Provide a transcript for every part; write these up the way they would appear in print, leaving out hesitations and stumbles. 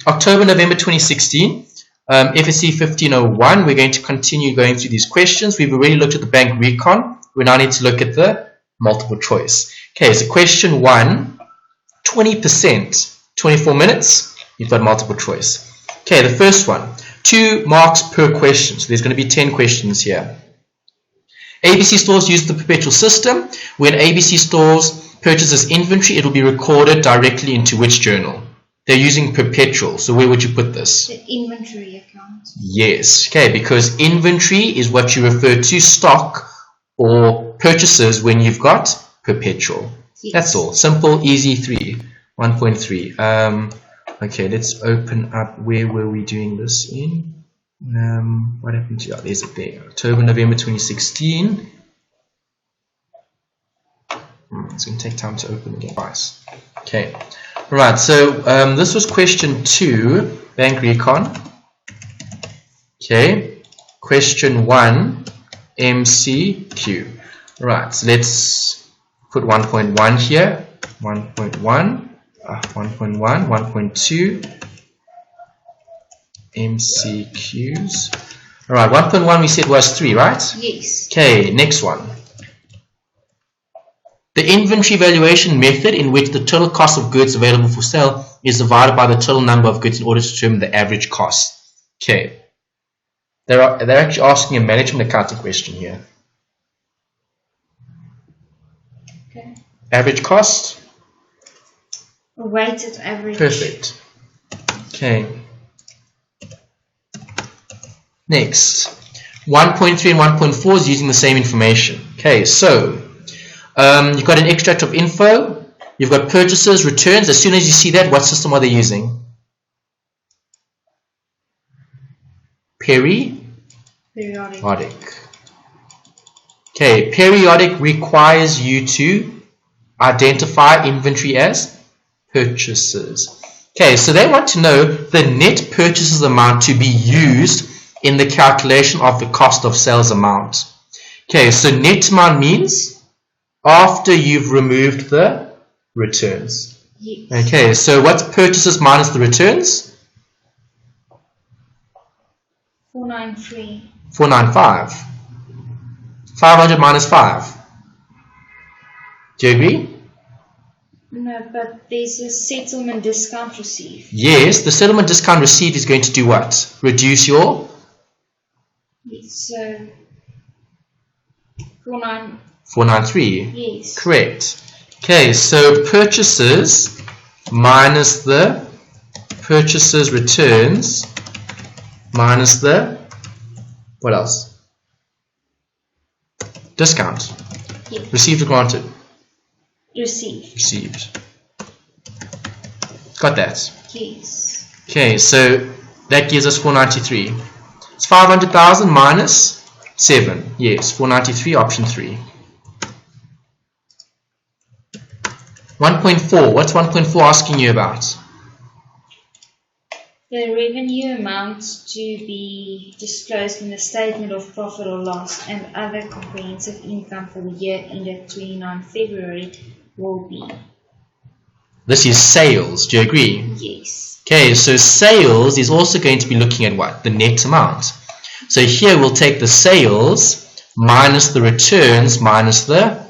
October, November 2016, FSC 1501. We're going to continue going through these questions. We've already looked at the bank recon. We now need to look at the multiple choice. Okay, so question 1, 20%, 24 minutes. You've got multiple choice. Okay, the first one, 2 marks per question. So there's going to be 10 questions here. ABC stores use the perpetual system. When ABC stores purchases inventory, it will be recorded directly into which journal? They're using perpetual. So where would you put this? The inventory account. Yes. Okay, because inventory is what you refer to stock or purchases when you've got perpetual. Yes. That's all. Simple, easy. 1.3. Okay, let's open up. Where were we doing this in? What happened to there's it there. October, November 2016. It's going to take time to open again. Twice. Okay. Right, so this was question 2, bank recon. Okay. Question 1, MCQ. Right, so let's put 1.1 here. 1.1, 1.1, 1.2. MCQs. Alright, 1.1 we said was 3, right? Yes. Okay, next one. The inventory valuation method in which the total cost of goods available for sale is divided by the total number of goods in order to determine the average cost. Okay. They're actually asking a management accounting question here. Okay. Average cost? A weighted average. Perfect. Okay. Next, 1.3 and 1.4 is using the same information. Okay, so you've got an extract of info, you've got purchases, returns. As soon as you see that, what system are they using? Periodic. Okay, periodic requires you to identify inventory as purchases. Okay, so they want to know the net purchases amount to be used in the calculation of the cost of sales amount. Okay, so net amount means after you've removed the returns. Yes. Okay, so what's purchases minus the returns? 493. 495. 500 minus 5. Do you agree? No, but there's a settlement discount received. Yes, the settlement discount received is going to do what? Reduce your? So 493. Yes. Correct. Okay, so purchases minus the purchases returns minus the what else? Discount. Yes. Received or granted? Received. Received. Got that? Yes. Okay, so that gives us 493. It's 500,000 minus 7. Yes, 493, option 3. 1.4. What's 1.4 asking you about? The revenue amount to be disclosed in the statement of profit or loss and other comprehensive income for the year ended 29 February will be. This is sales. Do you agree? Yes. Okay, so sales is also going to be looking at what? The net amount. So here we'll take the sales minus the returns minus the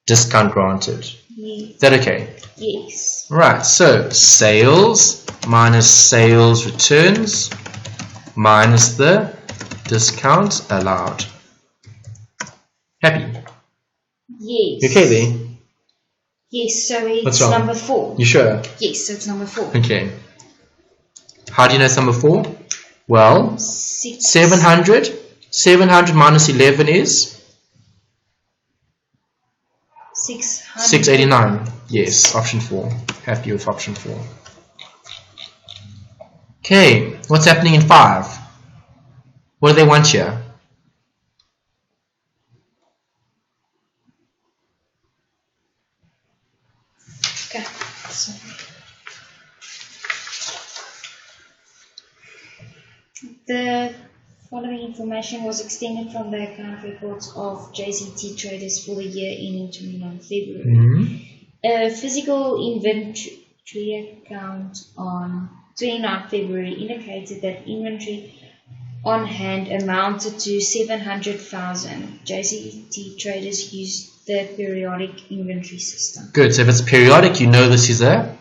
discount granted. Yes. Is that okay? Yes. Right, so sales minus sales returns minus the discount allowed. Happy? Yes. You okay there? Yes, so it's What's wrong? number 4. You sure? Yes, so it's number 4. Okay. How do you know it's number 4? Well, 700. 700 minus 11 is? 689. Yes, option 4. Happy with option 4. Okay, what's happening in 5? What do they want here? Okay, sorry. The following information was extended from the account records of JCT traders for the year ending 29 February. A physical inventory account on 29 February indicated that inventory on hand amounted to 700,000. JCT traders used the periodic inventory system. Good. So if it's periodic, you know this is a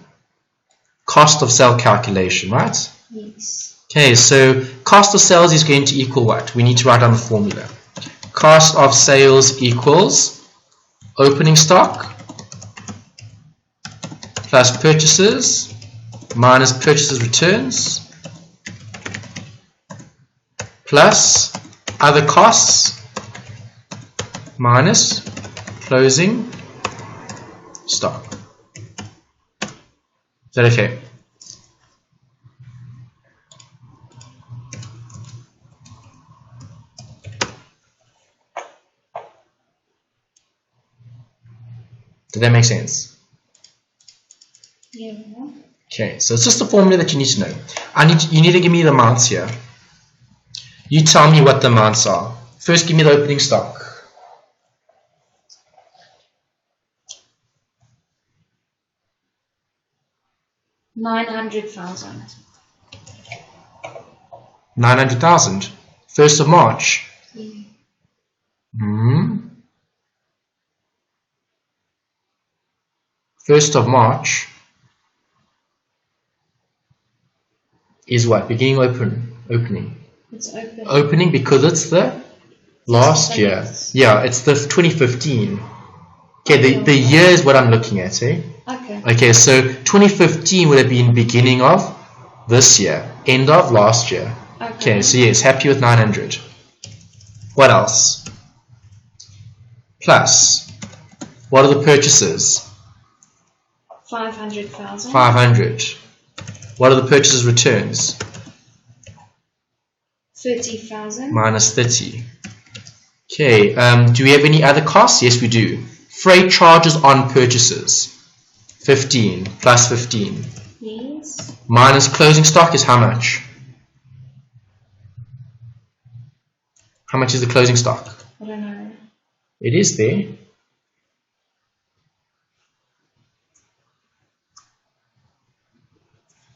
cost of sale calculation, right? Yes. Okay, so cost of sales is going to equal what? We need to write down the formula. Cost of sales equals opening stock plus purchases minus purchases returns plus other costs minus closing stock. Is that okay? Did that make sense? Yeah. Okay, so it's just a formula that you need to know. You need to give me the amounts here. You tell me what the amounts are. First, give me the opening stock. $900,000. 900,000. 1st of March. Yeah. 1st of March is what? Beginning opening. It's open. Opening because it's the last year. Yeah, it's the 2015. Okay, the year is what I'm looking at, eh? Okay. Okay, so 2015 would have been beginning of this year, end of last year. Okay, so yes, happy with 900. What else? Plus, what are the purchases? 500,000. 500. What are the purchases returns? 30,000. Minus 30. Okay, do we have any other costs? Yes, we do. Freight charges on purchases. 15 plus 15. Yes. Minus closing stock is how much? How much is the closing stock? I don't know. It is there.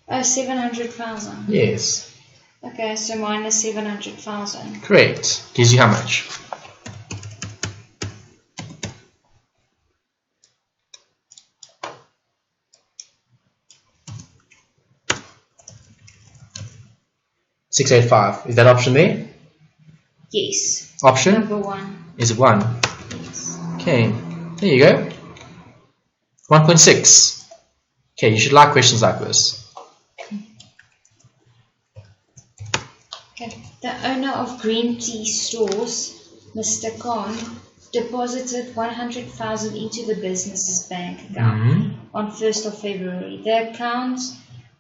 Oh, 700,000. Yes. Okay, so minus 700,000. Correct. Gives you how much? $685. Is that option there? Yes. Option? Number 1. Is it 1? Yes. Okay. There you go. 1.6. Okay, you should like questions like this. Okay. The owner of green tea stores, Mr. Khan, deposited 100,000 into the business's bank account on 1st of February. The account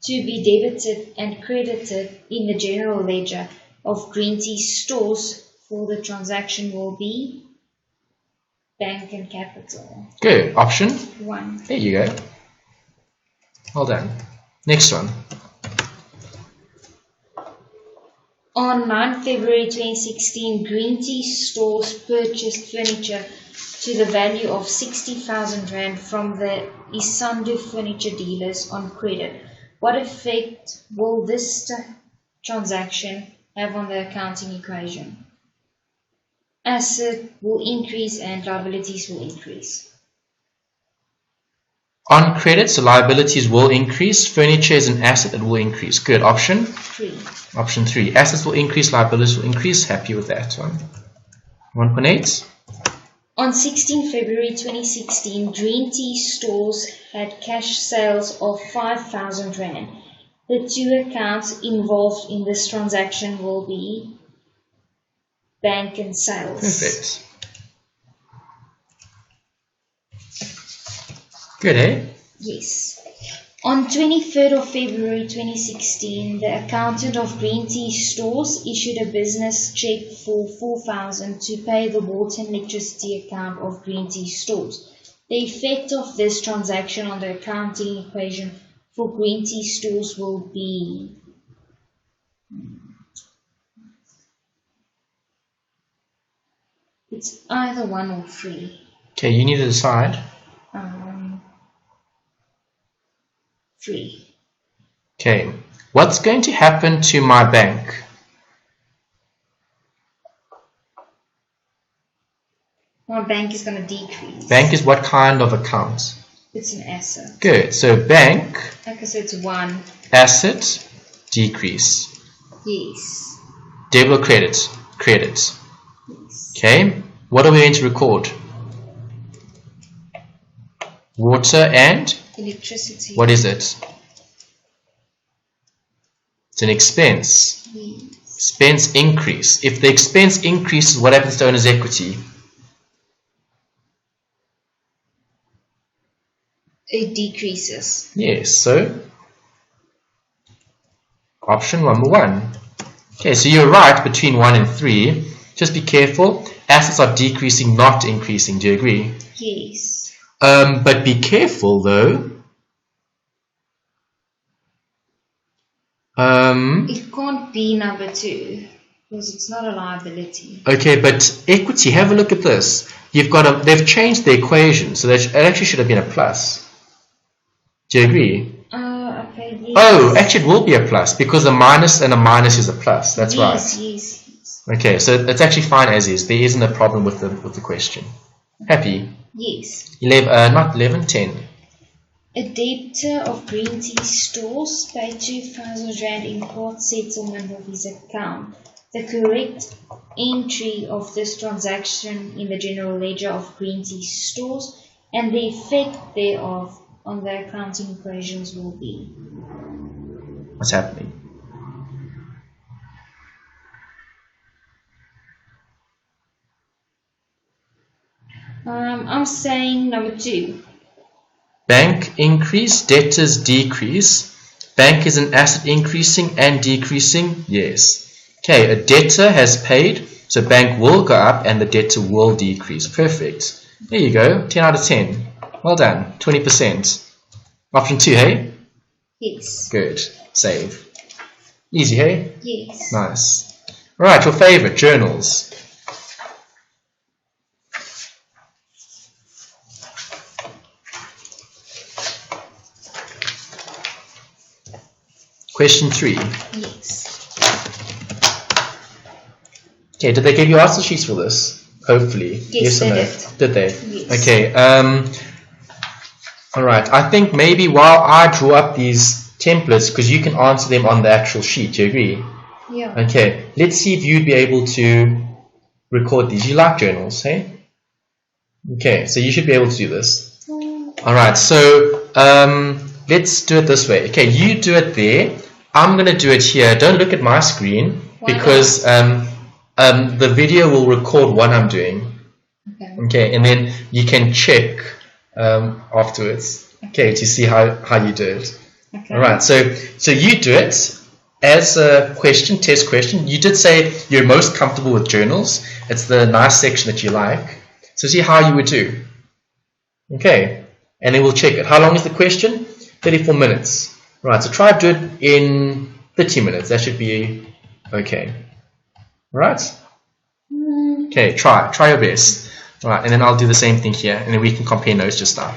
to be debited and credited in the general ledger of green tea stores for the transaction will be bank and capital. Good. Option? 1. There you go. Well done. Next one. On 9 February 2016, green tea stores purchased furniture to the value of 60,000 Rand from the Isandu furniture dealers on credit. What effect will this transaction have on the accounting equation? Asset will increase and liabilities will increase. On credit, so liabilities will increase. Furniture is an asset that will increase. Good. Option? 3. Option 3. Assets will increase, liabilities will increase. Happy with that one. 1.8. On 16 February 2016, green tea stores had cash sales of 5,000 Rand. The two accounts involved in this transaction will be bank and sales. Perfect. Good, eh? Yes. On 23rd of February 2016, the accountant of green tea stores issued a business check for 4,000 to pay the water and electricity account of green tea stores. The effect of this transaction on the accounting equation for green tea stores will be it's either 1 or 3. Okay, you need to decide. 3. Okay, What's going to happen to my bank? My bank is going to decrease. Bank is what kind of account? It's an asset. Good. So bank. Okay, so it's 1. Asset decrease. Yes. Debit or credit? Credit. Yes. Okay. What are we going to record? Water and? Electricity. What is it? It's an expense. Yes. Expense increase. If the expense increases, what happens to owner's equity? It decreases. Yes, so option number 1. Okay, so you're right between 1 and 3. Just be careful. Assets are decreasing, not increasing. Do you agree? Yes. But be careful though. It can't be number 2 because it's not a liability. Okay, but equity, have a look at this. You've got they've changed the equation, so it actually should have been a plus. Do you agree? Okay, yes. Oh, actually it will be a plus because a minus and a minus is a plus. That's right. Yes. Okay, so it's actually fine as is. There isn't a problem with the question. Happy? Yes. 11, not 11, 10. A debtor of green tea stores paid 2,000 Rand in part settlement of his account. The correct entry of this transaction in the general ledger of green tea stores and the effect thereof on the accounting equations will be. What's happening? I'm saying number 2. Bank increase, debtors decrease. Bank is an asset increasing and decreasing? Yes. Okay, a debtor has paid, so bank will go up and the debtor will decrease. Perfect. There you go, 10 out of 10. Well done, 20%. Option 2, hey? Yes. Good. Save. Easy, hey? Yes. Nice. Right, your favorite, journals. Question 3. Yes. Okay, did they give you answer sheets for this? Hopefully. Yes, or they no? did. They? Yes. Okay. Alright, I think maybe while I draw up these templates, because you can answer them on the actual sheet, do you agree? Yeah. Okay, let's see if you'd be able to record these. You like journals, hey? Okay, so you should be able to do this. Alright, so let's do it this way. Okay, you do it there. I'm going to do it here. Don't look at my screen because the video will record what I'm doing. Okay, and then you can check afterwards. Okay, to see how you do it. Okay. Alright, so you do it as a question, test question. You did say you're most comfortable with journals. It's the nice section that you like. So see how you would do. Okay, and then we'll check it. How long is the question? 34 minutes. Right, so try to do it in 30 minutes. That should be okay. Right? Okay, try your best. Alright, and then I'll do the same thing here, and then we can compare notes just now.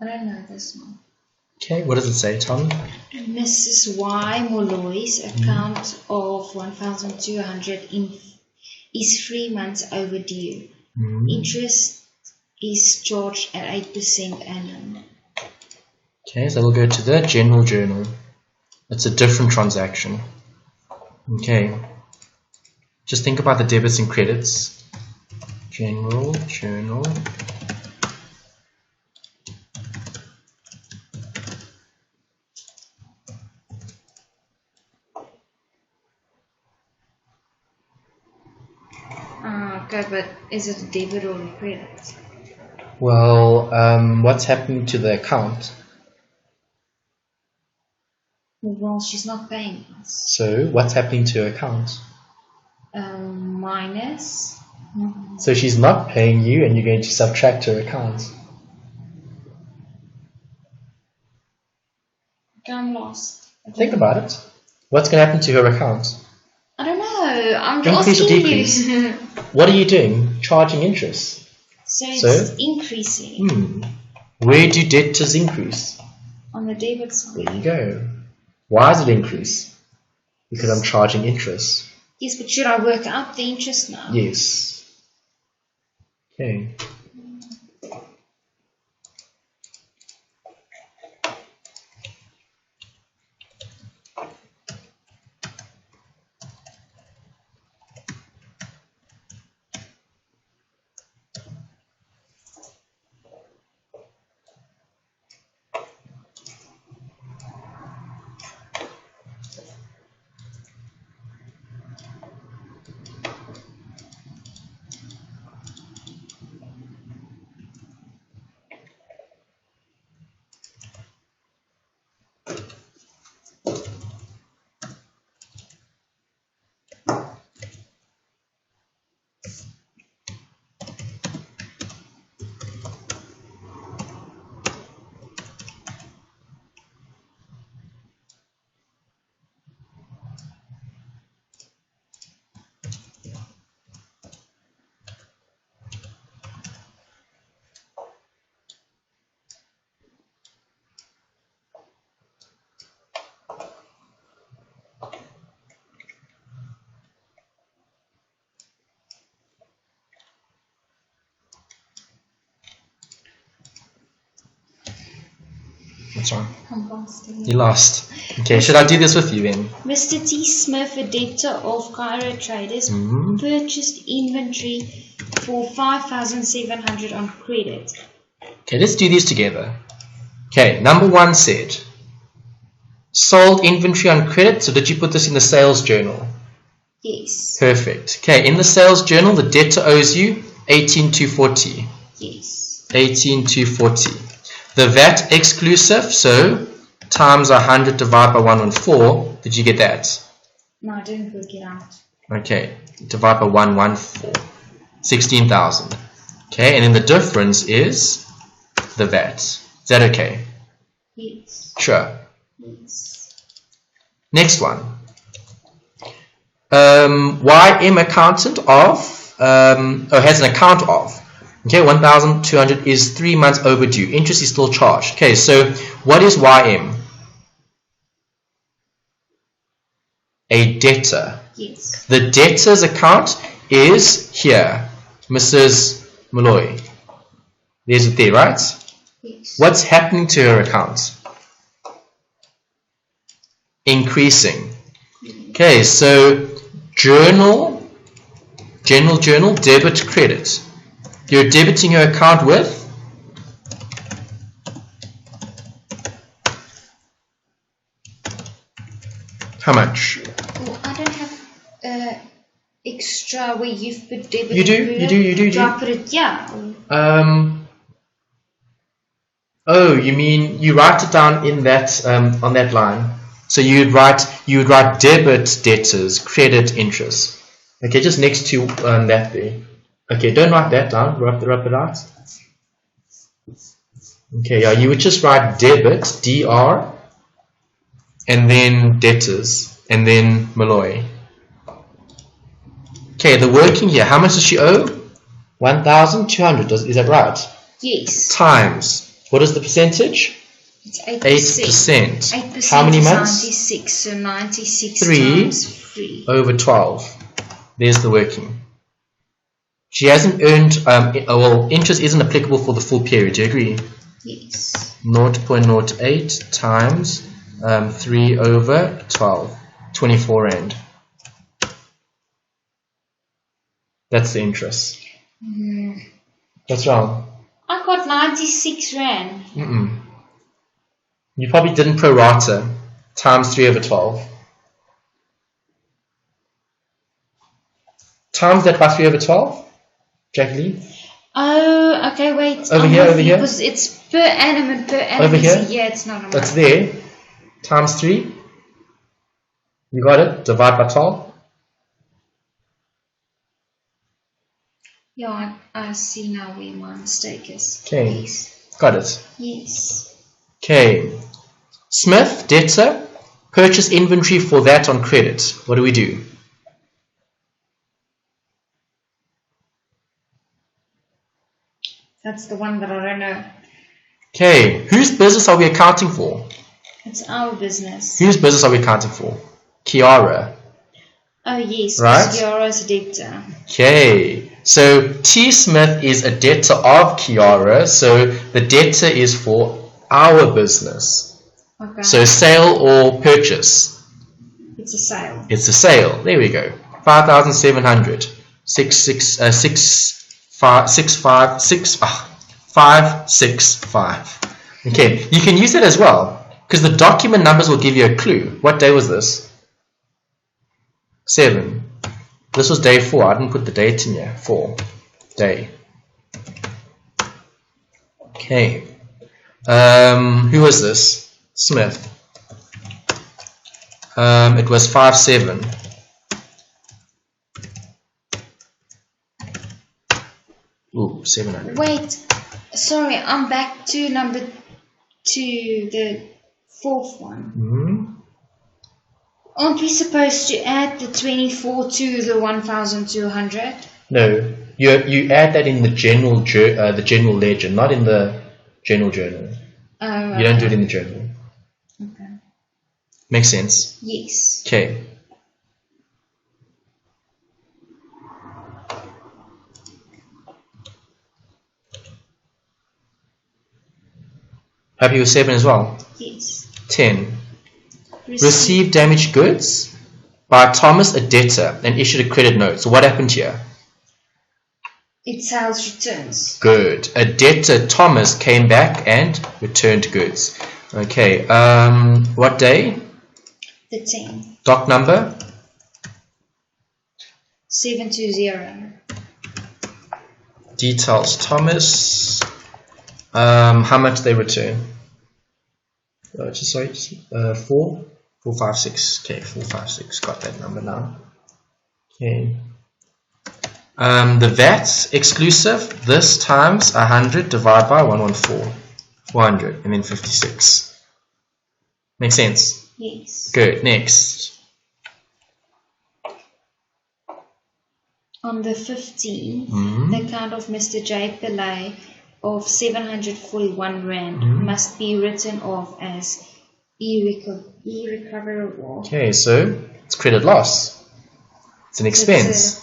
I don't know this one. Okay, what does it say, Tommy? Mrs. Y. Molloy's account of 1,200 is 3 months overdue. Interest is charged at 8% annum. Okay, so we'll go to the general journal. It's a different transaction. Okay. Just think about the debits and credits. General journal. Okay, but is it a debit or a credit? Well, what's happening to the account? Well, she's not paying us. So, what's happening to her account? Minus. So she's not paying you and you're going to subtract her account. Okay, I'm lost. Think about it. What's going to happen to her account? I don't know. I'm Increase or asking decrease? you. What are you doing? Charging interest. So it's increasing. Where do debtors increase? On the debit side. There you go. Why does it increase? Because I'm charging interest. Yes, but should I work out the interest now? Yes. Okay. What's wrong? I'm lost again. You lost. Okay, should I do this with you then? Mr. T. Smith, a debtor of Cairo Traders, purchased inventory for 5,700 on credit. Okay, let's do these together. Okay, number one said, sold inventory on credit. So did you put this in the sales journal? Yes. Perfect. Okay, in the sales journal, the debtor owes you 18,240. Yes. 18,240. The VAT exclusive, so times 100 divided by 114. Did you get that? No, I didn't work it out. Okay, divide by 114. 16,000. Okay, and then the difference is the VAT. Is that okay? Yes. Sure. Yes. Next one. YM accountant of, has an account of. Okay, 1,200 is 3 months overdue. Interest is still charged. Okay, so what is YM? A debtor. Yes. The debtor's account is here. Mrs. Malloy. There's it there, right? Yes. What's happening to her account? Increasing. Okay, so general journal, debit, credit. You're debiting your account with how much? Well, I don't have extra where you've put debit. You do. Do I put it? Yeah. Oh, you mean you write it down in that on that line. So you would write debit, debtors, credit, interest. Okay, just next to that there. Okay, don't write that down. Rub it out. Okay, yeah, you would just write debit, DR, and then debtors, and then Malloy. Okay, the working here. How much does she owe? 1,200. Is that right? Yes. Times What is the percentage? It's 8%. 8%. How many months? 96. So 96 3 times 3. over 12. There's the working. She hasn't earned, well, interest isn't applicable for the full period. Do you agree? Yes. 0.08 times 3 over 12. 24 Rand. That's the interest. What's wrong? I got 96 Rand. You probably didn't pro rata times 3 over 12. Times that by 3 over 12, Jacqueline. Oh, okay, wait. Over here. Because it's per annum and per annum. Over here? Yeah, it's not a month. That's there. Times 3. You got it? Divide by 12. Yeah, I see now where my mistake is. Okay. Yes. Got it. Yes. Okay. Smith, debtor, purchase inventory for that on credit. What do we do? That's the one that I don't know. Okay. Whose business are we accounting for? It's our business. Whose business are we accounting for? Kiara. Oh, yes. Right? Kiara's a debtor. Okay. So T. Smith is a debtor of Kiara. So the debtor is for our business. Okay. So sale or purchase? It's a sale. It's a sale. There we go. 5,700. 565. Okay, you can use it as well because the document numbers will give you a clue. What day was this? 7. This was day 4. I didn't put the date in here. 4. Day. Okay. Who was this? Smith. It was 5/7. Ooh, 700. Wait, sorry, I'm back to number 2, the 4th one. Aren't we supposed to add the 24 to the 1,200? No, you add that in the general ledger, not in the general journal. You don't do it in the journal. Okay. Makes sense? Yes. Okay. Happy with 7 as well? Yes. 10. Received damaged goods by Thomas, a debtor, and issued a credit note. So what happened here? It sells returns. Good. A debtor, Thomas, came back and returned goods. Okay. What day? The 10. Doc number? 720. Details, Thomas. How much they return? 456. Okay, 456. Got that number now. Okay. The VAT exclusive, this times 100 divided by 114. 400 and then 56. Make sense? Yes. Good. Next. On the 15th, the account of Mr. J. Pillay of 741 Rand must be written off as irrecoverable. Okay, so it's credit loss. It's an expense.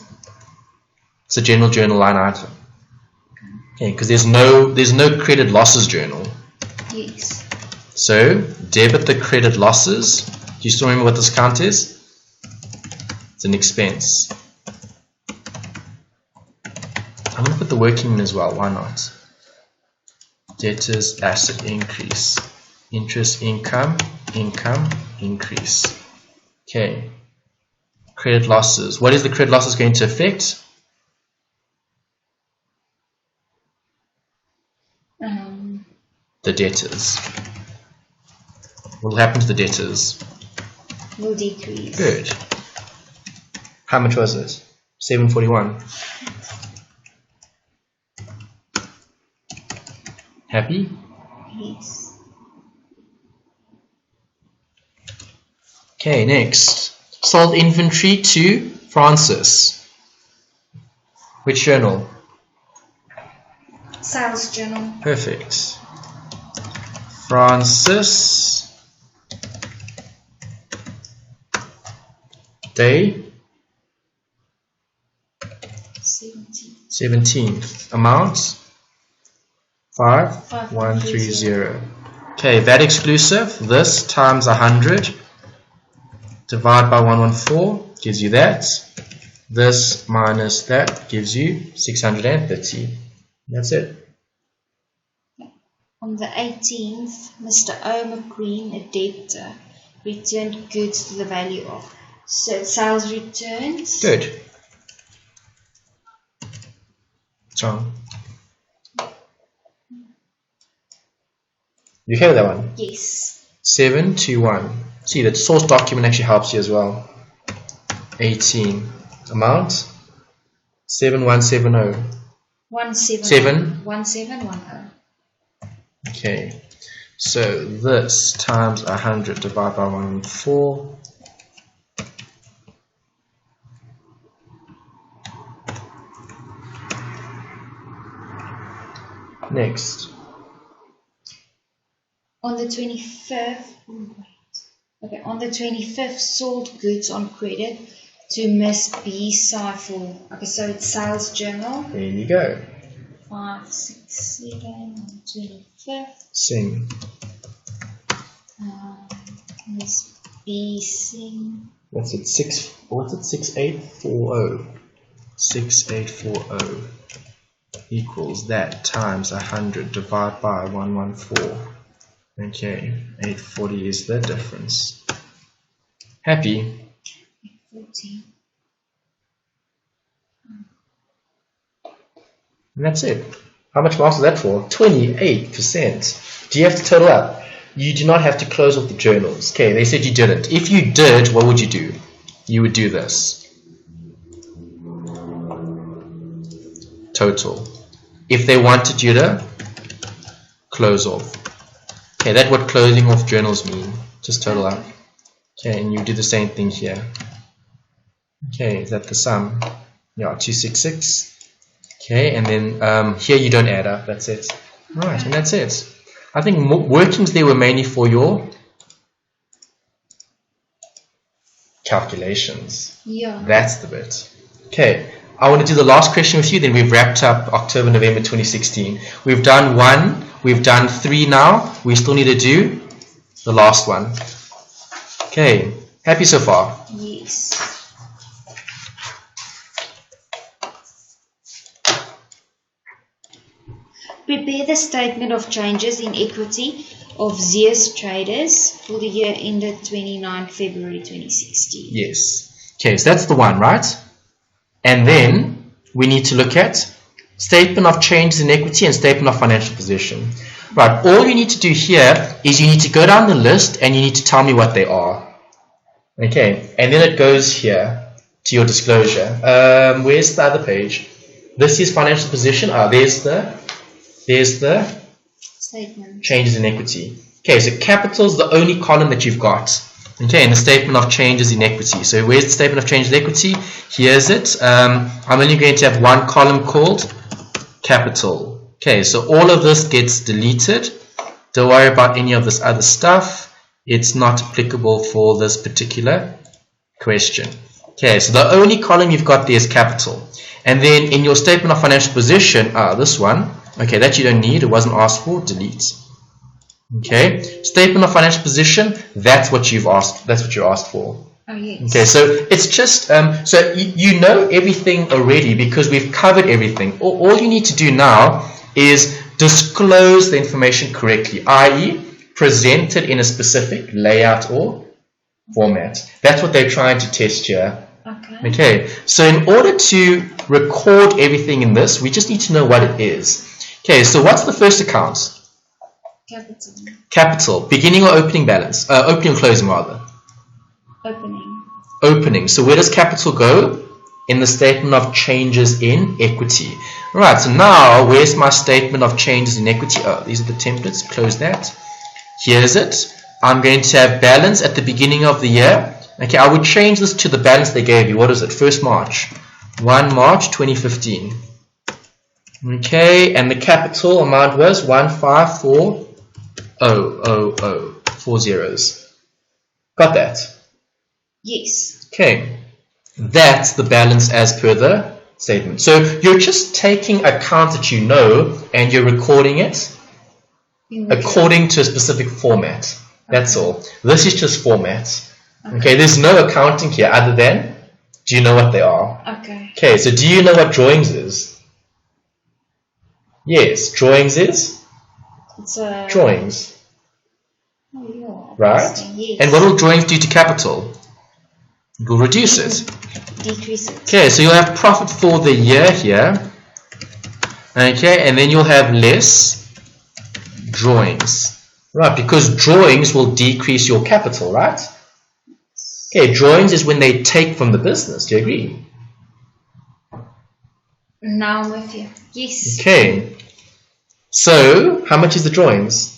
It's a general journal line item. Okay, because there's no credit losses journal. Yes. So debit the credit losses. Do you still remember what this account is? It's an expense. I'm going to put the working in as well. Why not? Debtors asset increase. Interest income increase. Okay. Credit losses. What is the credit losses going to affect? The debtors. What will happen to the debtors? Will decrease. Good. How much was it? 741. Happy? Yes. Okay, next. Sold inventory to Francis. Which journal? Sales journal. Perfect. Francis day 17. Amount 5130. Okay, that exclusive, this times 100 divide by 114 gives you that. This minus that gives you 630. That's it. On the 18th, Mr. O. McQueen, a debtor, returned goods to the value of. So sales returns. Good. Wrong. You hear that one? Yes. 721. See, the source document actually helps you as well. 18. Amount 7170. 1710. Okay. So this times 100 divided by 114. Next. On the 25th, okay, on the 25th, sold goods on credit to Miss B. Seifel. Okay, so it's sales journal. There you go. 5, 6, 7, on the 25th. Sing. Miss B. Sing. What's it? 6840. 6840 equals that times 100 divided by 114. Okay, 840 is the difference. Happy? 840. And that's it. How much marks is that for? 28%. Do you have to total up? You do not have to close off the journals. Okay, they said you didn't. If you did, what would you do? You would do this. Total. If they wanted you to close off. Okay, that's what closing off journals mean. Just total up. Okay, and you do the same thing here. Okay, is that the sum? Yeah, 266. Okay, and then here you don't add up. That's it. Right, and that's it. I think workings there were mainly for your calculations. Yeah. That's the bit. Okay, I want to do the last question with you, then we've wrapped up October, November 2016. We've done 1, we've done 3 now. We still need to do the last one. Okay, happy so far? Yes. Prepare the statement of changes in equity of Zeus Traders for the year ended 29 February 2016. Yes. Okay, so that's the one, right? And then we need to look at statement of changes in equity and statement of financial position. Right, all you need to do here is you need to go down the list and you need to tell me what they are. Okay, and then it goes here to your disclosure. Where's the other page? This is financial position. There's the statement. Changes in equity. Okay, so capital is the only column that you've got. Okay, in the statement of changes in equity. So where's the statement of changes in equity? Here's it. I'm only going to have one column called capital. Okay, so all of this gets deleted. Don't worry about any of this other stuff. It's not applicable for this particular question. Okay, so the only column you've got there is capital. And then in your statement of financial position, this one, okay, that you don't need, it wasn't asked for, delete. Okay, statement of financial position, that's what you've asked, that's what you're asked for. Oh, yes. Okay, so it's just, so you know everything already because we've covered everything. All you need to do now is disclose the information correctly, i.e. present it in a specific layout or format. That's what they're trying to test here. Okay, so in order to record everything in this, we just need to know what it is. Okay, so what's the first account? Capital. Capital, beginning or opening balance? Opening or closing rather? Opening. Opening. So where does capital go? In the statement of changes in equity. Right, so now where's my statement of changes in equity? These are the templates, close that. Here's it. I'm going to have balance at the beginning of the year. Okay, I would change this to the balance they gave you. What is it? 1st March. 1 March 2015. Okay, and the capital amount was 154 4 zeros. Got that? Yes. Okay. That's the balance as per the statement. So you're just taking accounts that you know and you're recording it according to a specific format. That's all. This is just format. Okay, there's no accounting here other than, do you know what they are? Okay. Okay, so do you know what drawings is? Yes, drawings is? It's a drawings. Oh, yeah. Right? Yes. And what will drawings do to capital? It will reduce it. Decrease it. Okay, so you'll have profit for the year here. Okay, and then you'll have less drawings. Right, because drawings will decrease your capital, right? Okay, drawings is when they take from the business. Do you agree? Now I'm with you. Yes. Okay. So, how much is the drawings?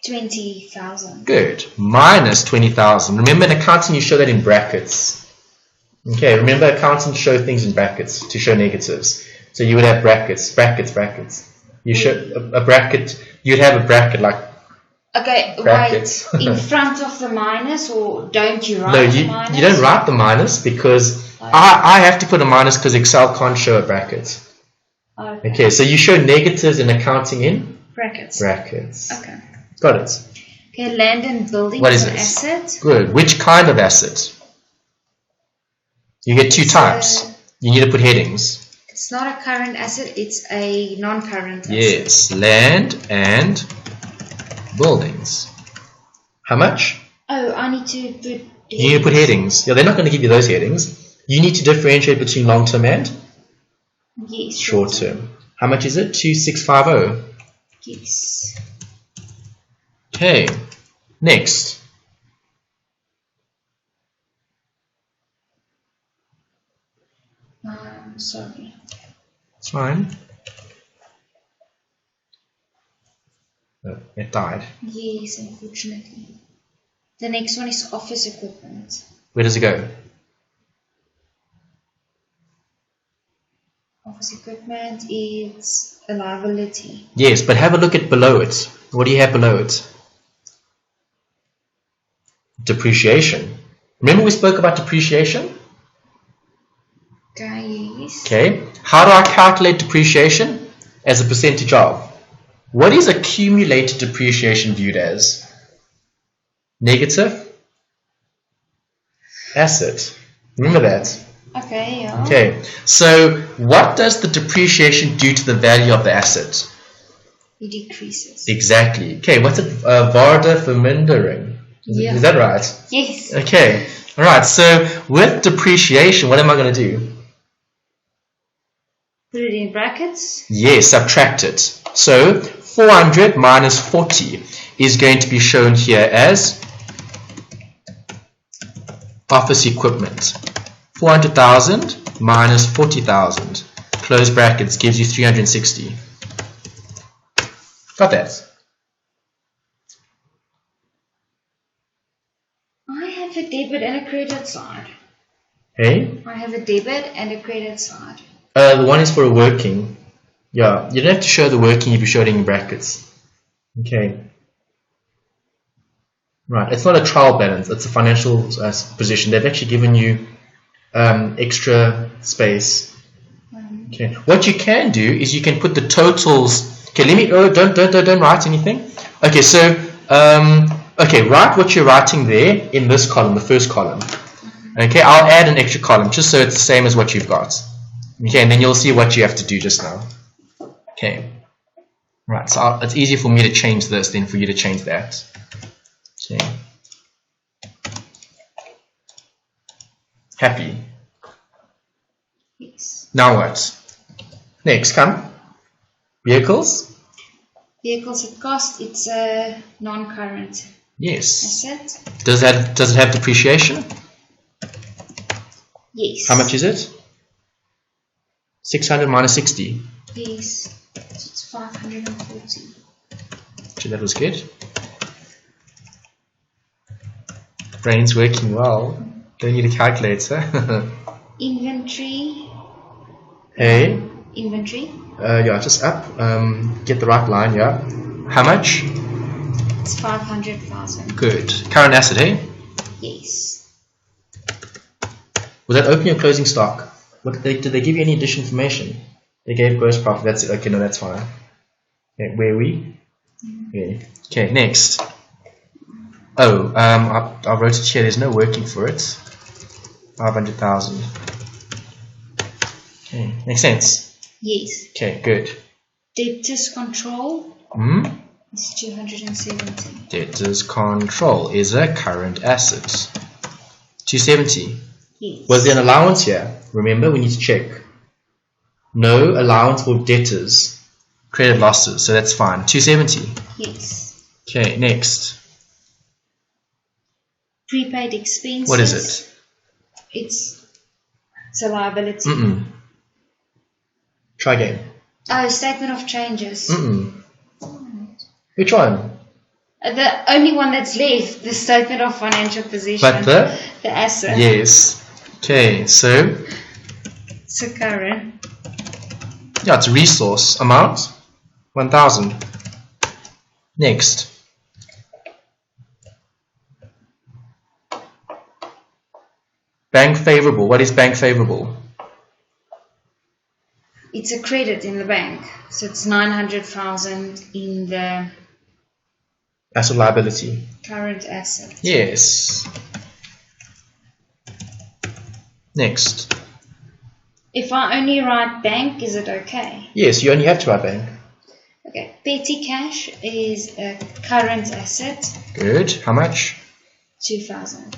20,000. Good. Minus 20,000. Remember in accounting you show that in brackets. Okay, remember accounting show things in brackets to show negatives. So you would have brackets. You show a bracket, you'd have a bracket like okay, brackets. Right in front of the minus, or don't you write No, the minus? you don't write the minus because I have to put a minus because Excel can't show a bracket. Okay, so you show negatives in accounting in brackets. Brackets. Okay. Got it. Okay, land and building What is an this? asset. Good. Which kind of asset? You get two types. You need to put headings. It's not a current asset, it's a non-current asset. Yes, land and buildings. How much? Oh, I need to put headings. You need to put headings. Yeah, they're not going to give you those headings. You need to differentiate between long-term and yes, short-term. How much is it? 2650. Yes. Okay, next. Sorry. It's fine. Oh, it died. Yes, unfortunately. The next one is office equipment. Where does it go? Office equipment is a liability. Yes, but have a look at below it. What do you have below it? Depreciation. Remember we spoke about depreciation? Yes. Okay. How do I calculate depreciation? As a percentage of. What is accumulated depreciation viewed as? Negative asset. Remember that. Okay, yeah. Okay. So what does the depreciation do to the value of the asset? It decreases. Exactly. Okay. What's it? Waardevermindering. Yeah. Is that right? Yes. Okay. All right. So with depreciation, what am I going to do? Put it in brackets. Yes, subtract it. So 400 minus 40 is going to be shown here as office equipment. 400,000 minus 40,000. Close brackets gives you 360. Got that? I have a debit and a credit side. Hey? I have a debit and a credit side. The one is for a working. Yeah, you don't have to show the working if you show it in brackets. Okay. Right, it's not a trial balance, it's a financial position. They've actually given you extra space. Okay. What you can do is you can put the totals. Okay, let me. Oh, don't write anything. Okay, so okay, write what you're writing there in this column, the first column. Okay, I'll add an extra column just so it's the same as what you've got. Okay, and then you'll see what you have to do just now. Okay. Right, so it's easier for me to change this than for you to change that. Okay. Happy. Yes. Now what? Next, come. Vehicles? Vehicles at cost, it's a non-current Yes. asset. Does it have depreciation? Yes. How much is it? 600 minus 60. Yes. So it's 540. So that was good. Brain's working well. Don't need a calculator. Inventory. Hey. Inventory. Yeah, just up. Get the right line, yeah. How much? It's 500,000. Good. Current asset, eh? Yes. Was that opening or closing stock? Did they give you any additional information? They gave gross profit. That's it. Okay, no, that's fine. Okay, where are we? Yeah. Okay, next. Oh, I wrote it here. There's no working for it. 500,000. Okay, makes sense. Yes. Okay, good. Debtors control is 270. Debtors control is a current asset. 270. Yes. Was there an allowance here? Remember, we need to check. No allowance for debtors. Credit losses, so that's fine. 270. Yes. Okay, next. Prepaid expenses. What is it? It's a liability. Try again. Oh, statement of changes. Which one? The only one that's left, the statement of financial position. But the asset. Yes. Okay, so It's a current. yeah, it's a resource. Amount 1,000. Next. Bank favorable. What is bank favorable? It's a credit in the bank, so it's 900,000 in the Asset liability. current asset. Yes. Next. If I only write bank, is it okay? Yes, you only have to write bank. Okay. Petty cash is a current asset. Good. How much? 2,000.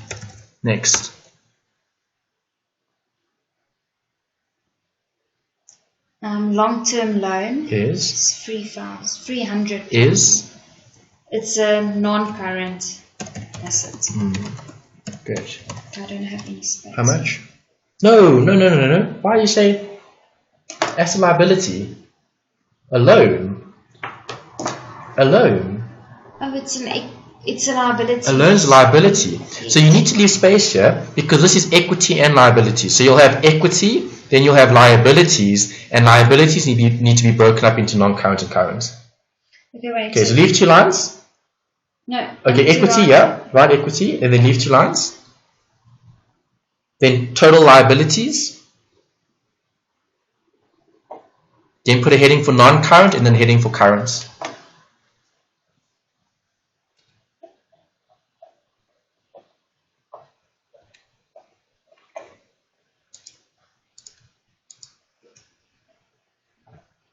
Next. Long-term loan Is 300. is It's a non-current asset. good. I don't have any space. How much? No. Why you say asset liability? A loan. A loan. Oh, it's a liability. A loan is a liability. So you need to leave space here because this is equity and liability. So you'll have equity, then you'll have liabilities, and liabilities need to be broken up into non-current and current. Okay, wait. Okay, so leave 2 lines. No. Okay, equity, yeah. Write equity, and then leave 2 lines. Then total liabilities. Then put a heading for non-current and then a heading for current.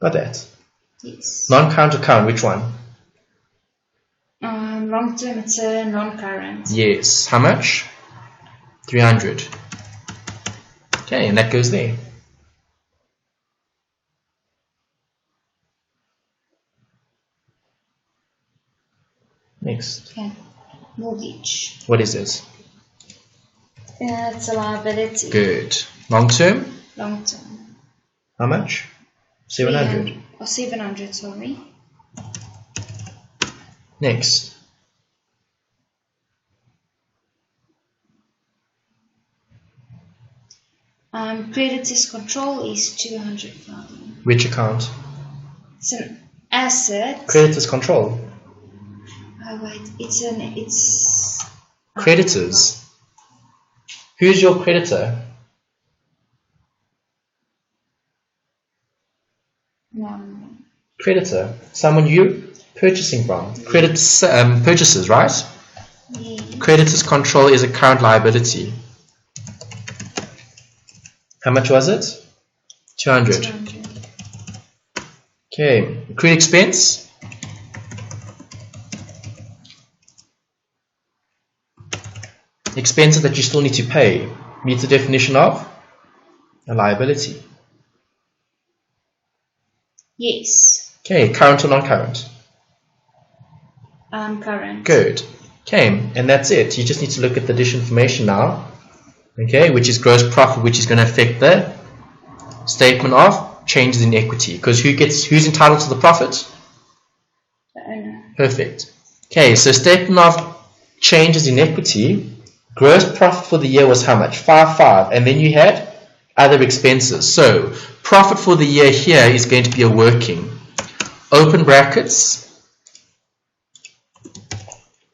Got that? Yes. Non-current or current, which one? Long term, it's a non-current. Yes. How much? 300. Okay, and that goes there. Next. Okay. Mortgage. What is it? It's a liability. Good. Long term? Long term. How much? 700. 700, sorry. Next. Creditors control is 200,000. Which account? It's an asset. Creditors control. Oh wait, it's Creditors. Who's your creditor? No. Creditor. Someone you're purchasing from. Credits, purchases, right? Yeah. Creditors control is a current liability. How much was it? 200. 200. Okay. Accrued expense. Expenses that you still need to pay. Meets the definition of a liability. Yes. Okay. Current or non-current? Current. Good. Okay. And that's it. You just need to look at the additional information now. Okay, which is gross profit, which is going to affect the statement of changes in equity. Because who's entitled to the profit? The owner. Perfect. Okay, so statement of changes in equity, gross profit for the year was how much? 5,500. And then you had other expenses. So profit for the year here is going to be a working. Open brackets.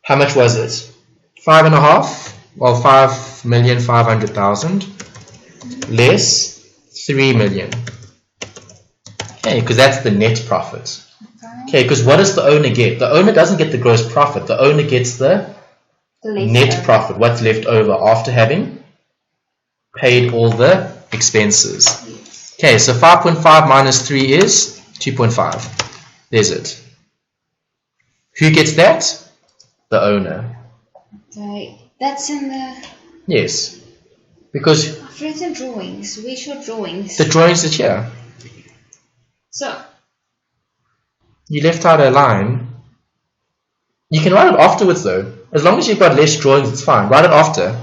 How much was it? 5.5? Well, 5,500,000 less 3 million. Okay, because that's the net profit. Okay, because what does the owner get? The owner doesn't get the gross profit. The owner gets the net profit. What's left over after having paid all the expenses. Okay, so 5.5 minus 3 is 2.5. There's it. Who gets that? The owner. Okay, that's in the... Yes. Because... I've written drawings. Where's your drawings? The drawings is here. So... You left out a line. You can write it afterwards though. As long as you've got less drawings, it's fine. Write it after.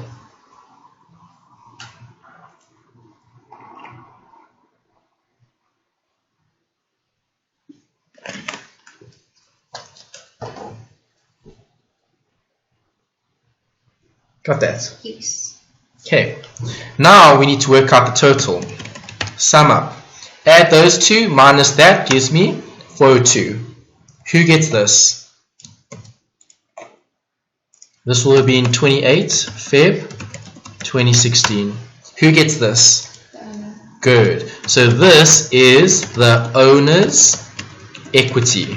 Got that? Yes. Okay. Now we need to work out the total. Sum up. Add those two minus that gives me 402. Who gets this? This will have been 28 Feb 2016. Who gets this? Good. So this is the owner's equity.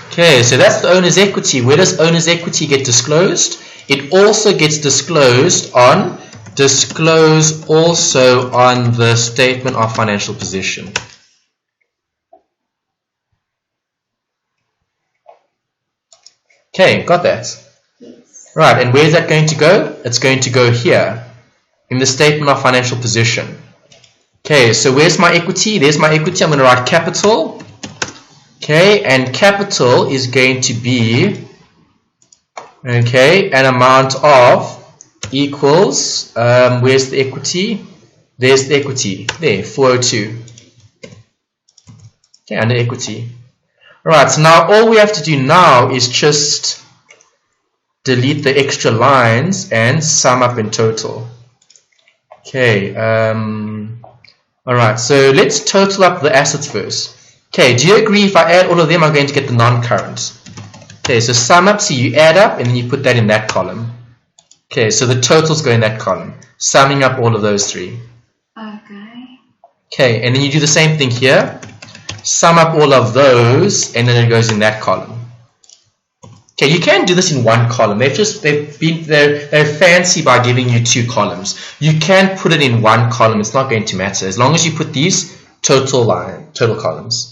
Okay, so that's the owner's equity. Where does owner's equity get disclosed? It also gets disclosed on the statement of financial position. Okay, got that? Yes. Right, and where is that going to go? It's going to go here in the statement of financial position. Okay, so where's my equity? There's my equity. I'm going to write capital. Okay, and capital is going to be, okay, an amount of equals, where's the equity? There's the equity. There, 402. Okay, under equity. Alright, so now all we have to do now is just delete the extra lines and sum up in total. Okay, alright, so let's total up the assets first. Okay, do you agree if I add all of them, I'm going to get the non-current? Okay, so sum up, so you add up and then you put that in that column. Okay, so the totals go in that column, summing up all of those three. Okay. Okay, and then you do the same thing here. Sum up all of those, and then it goes in that column. Okay, you can do this in one column. They're fancy by giving you two columns. You can put it in one column. It's not going to matter as long as you put these total columns.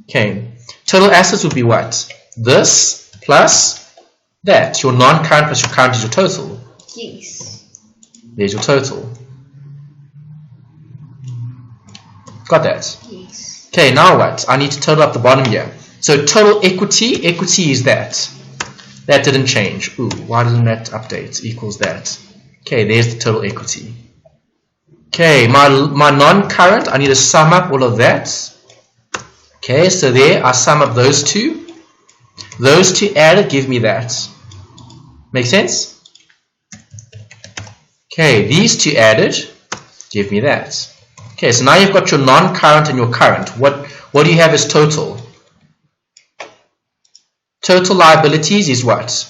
Okay. Total assets would be what? This plus that. Your non-current plus your current is your total. Yes. There's your total. Got that? Yes. Okay, now what? I need to total up the bottom here. So total equity is that. That didn't change. Ooh, why didn't that update? Equals that. Okay, there's the total equity. Okay, my non-current, I need to sum up all of that. Okay, so there, I sum up those two. Those two added give me that. Make sense? Okay, these two added give me that. Okay, so now you've got your non-current and your current. What do you have as total? Total liabilities is what?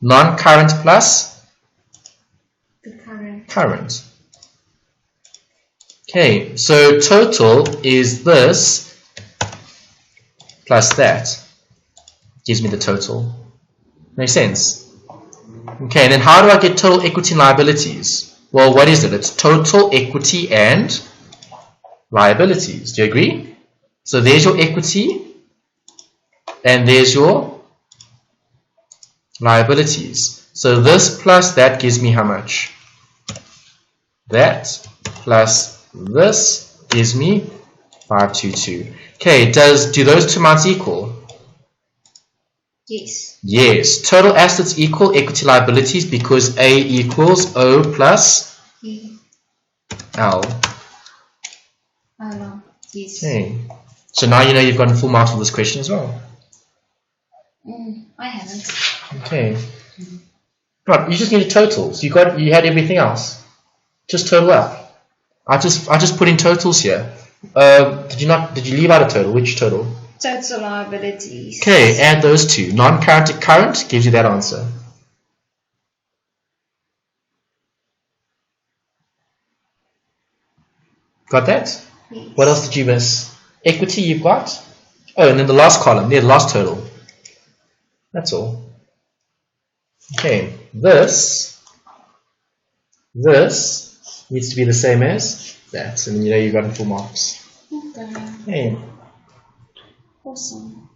Non-current plus? The current. Current. Okay, so total is this plus that. Gives me the total. Makes sense? Okay, and then how do I get total equity and liabilities? Well, what is it? It's total equity and liabilities. Do you agree? So there's your equity and there's your liabilities. So this plus that gives me how much? That plus this gives me 522. Okay, do those two amounts equal? Yes. Yes. Total assets equal equity liabilities because A equals O plus L. No. Yes. Okay. So now you know you've gotten full marks for this question as well. I haven't. Okay. Right, you just need a total. So you had everything else. Just total up. I just put in totals here. Did you leave out a total? Which total? Total liabilities. Okay, add those two. Non-current to current gives you that answer. Got that? Yes. What else did you miss? Equity you've got? Oh, and then the last column, the last total. That's all. Okay, this needs to be the same as that, and then you know you've got full marks. Okay. Okay. Awesome.